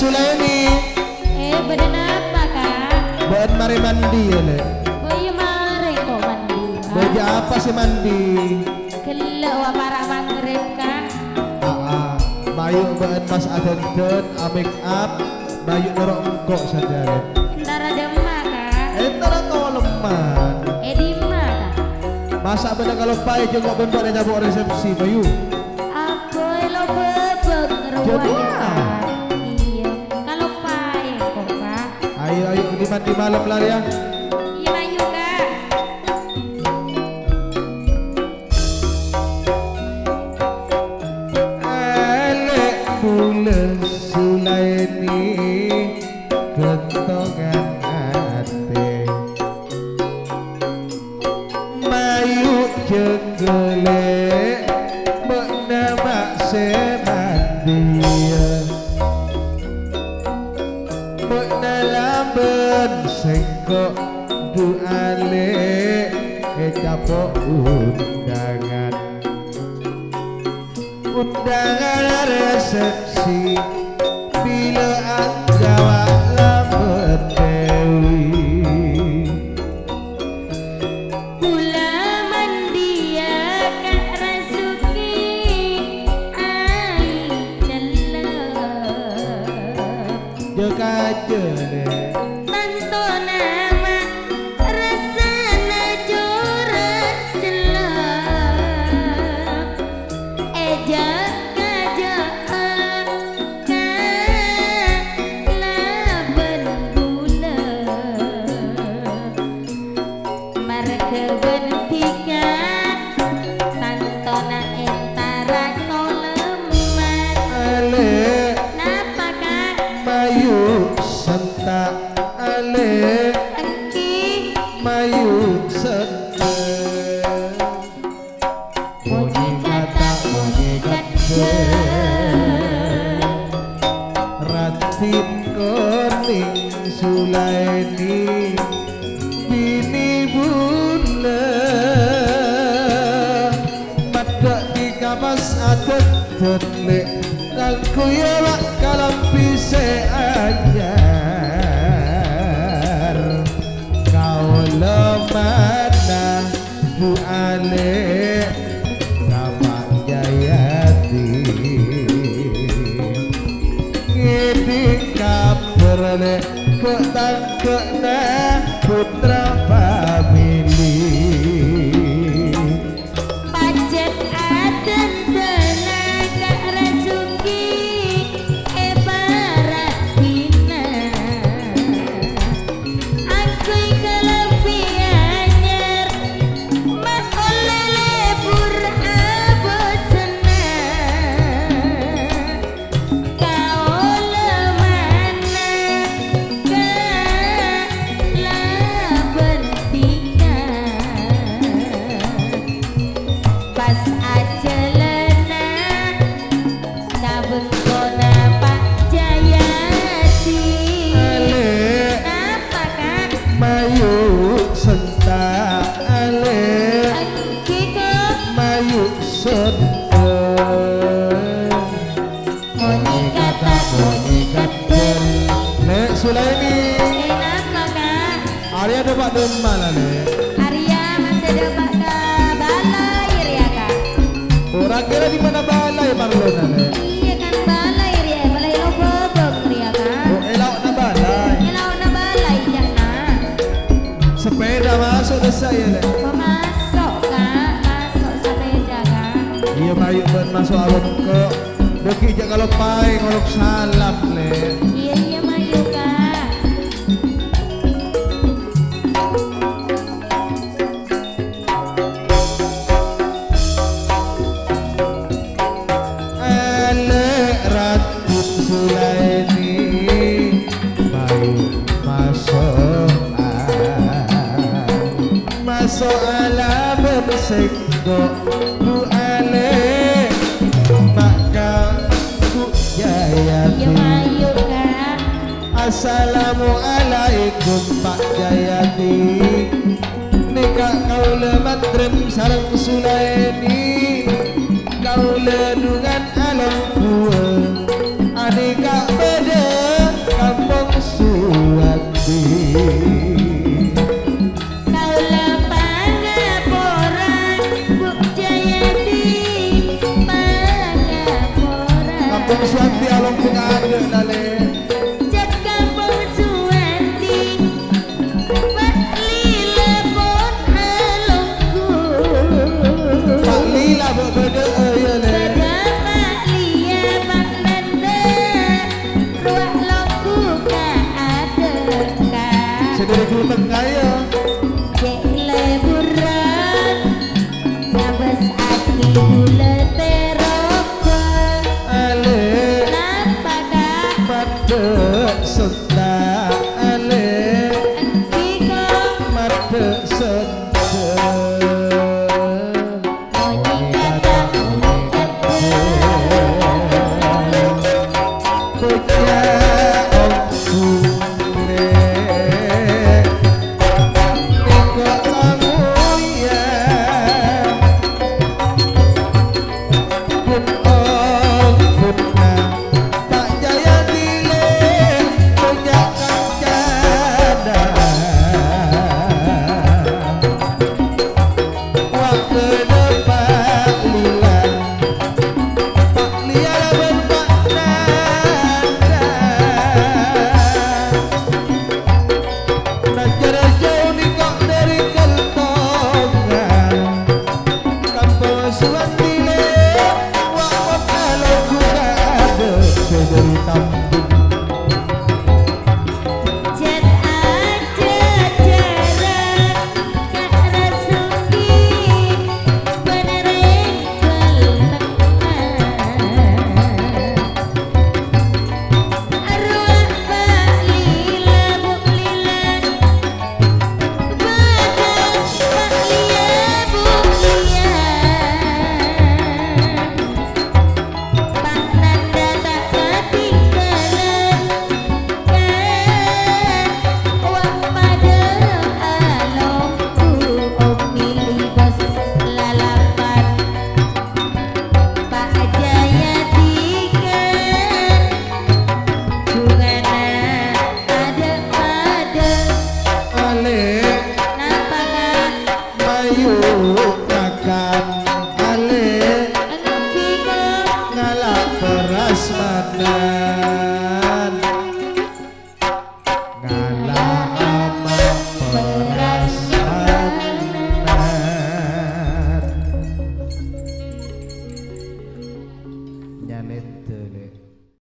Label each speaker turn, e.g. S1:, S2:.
S1: Sulaini.
S2: Beden apa kak?
S1: Beden mari mandi ya le.
S2: Oh iya mari kok mandi.
S1: Baju apa sih mandi?
S2: Gelek wa para maghrib kak.
S1: Bayu beden mas aden make up. Bayu norok engkok saja le.
S2: Entara demak kak.
S1: Entara kau leman.
S2: Dima kak.
S1: Masa bener kalau pai jengok bentuk dan cabut resepsi Bayu.
S2: Aku elo bebek ngeruaya. Iya. Kalau pai kok kak.
S1: Ayo di mandi malam lah ya.
S2: Iya mayu kak.
S1: Elek bulan Sulaini kentongan hati Mayu jenggele bernama semandia Bukna lamben sengkok duale capok undangan resepsi bila anjawa lamben dewi
S2: Kula mandia kak Rasuki ai celep
S1: jaga jele
S2: Tanto nama rasana jorat celep jaga jaga laban bulan Marke bentikan tantona entara noleman
S1: ale
S2: Napa kak?
S1: mayu sentak ale
S2: Engki
S1: mayu sentak
S2: Bunyi kata
S1: Ratib koning Sulaini bini bunda madak di kapas adet delik kalku ya wak kalam pise ajar kau lemana bu ale kapak jayati ngidi kaperle ketangkena putra famili
S2: Pajak aden tenaga Rasuki baratina Aku kelebihannya mak oleh lebur abosena Kau lemana pas ajelena kabengkona Pak Jayati apa kak
S1: mayu sentak ale
S2: Kiko
S1: mayu sentak
S2: moni kata
S1: Nek Sulaini
S2: apa kak
S1: Arya dapat demam lah Nek
S2: Arya masih dapat ke balai ya kak
S1: orang kira di mana balai Marlona Nek
S2: iya kan balai ya balai lo bobok ya kak
S1: oh elok na balai
S2: Ngelau na balai jangan
S1: sepeda masuk desa ya Nek
S2: masuk kak masuk sepeda kak
S1: iya mayu ben masuk alun ke Deki jak kalau pai ngolok salam Nek
S2: iya iya mayu kak
S1: Ale Ratu Sulaini mayu masuk ala berseko bu ale maka ku
S2: iya
S1: jayati
S2: mayu kak
S1: Assalamualaikum Pak Jayati nikah kau lemadrem sarang Sulaini kau ledungan alam tua adik kak beda Bung Suwanti along pengade dale.
S2: Jet kampung Suwanti Lila pun alungku
S1: Pak Lila berbeda ya le.
S2: Pada Pak Lia Pak Nanda Ruah longku gak ada kak
S1: Sediri dulu tengah ya.
S2: Cek leburan Ngabas aki gula teroko
S1: Ale
S2: Napa kak
S1: pada seta ale
S2: Kiko
S1: pada seta.
S2: Onyi kata
S1: Punya aku le. Niko kamu ya. Pun putna tak jaya dile punya kancana. Waktu depan lila Pak Lia bermakna belajar jauh ni kok dari keltongan kampung Suwanti le wak kalau ku gak ada sederi tambung.
S2: Jet aja jarak Kak Rasuki Penerengkel Arwah Pak Lila Buk Lila Badan Pak Lia Buk Lia Pak Nanda tak ketinggalan Wak pada alongku Om milih bos lalapan Pak Jaya tiga Bungana ada
S1: Ale
S2: Napa kak
S1: ayu makan ale
S2: Engki kok
S1: ngalak perasmanan ngalak amat perasmanan nyanet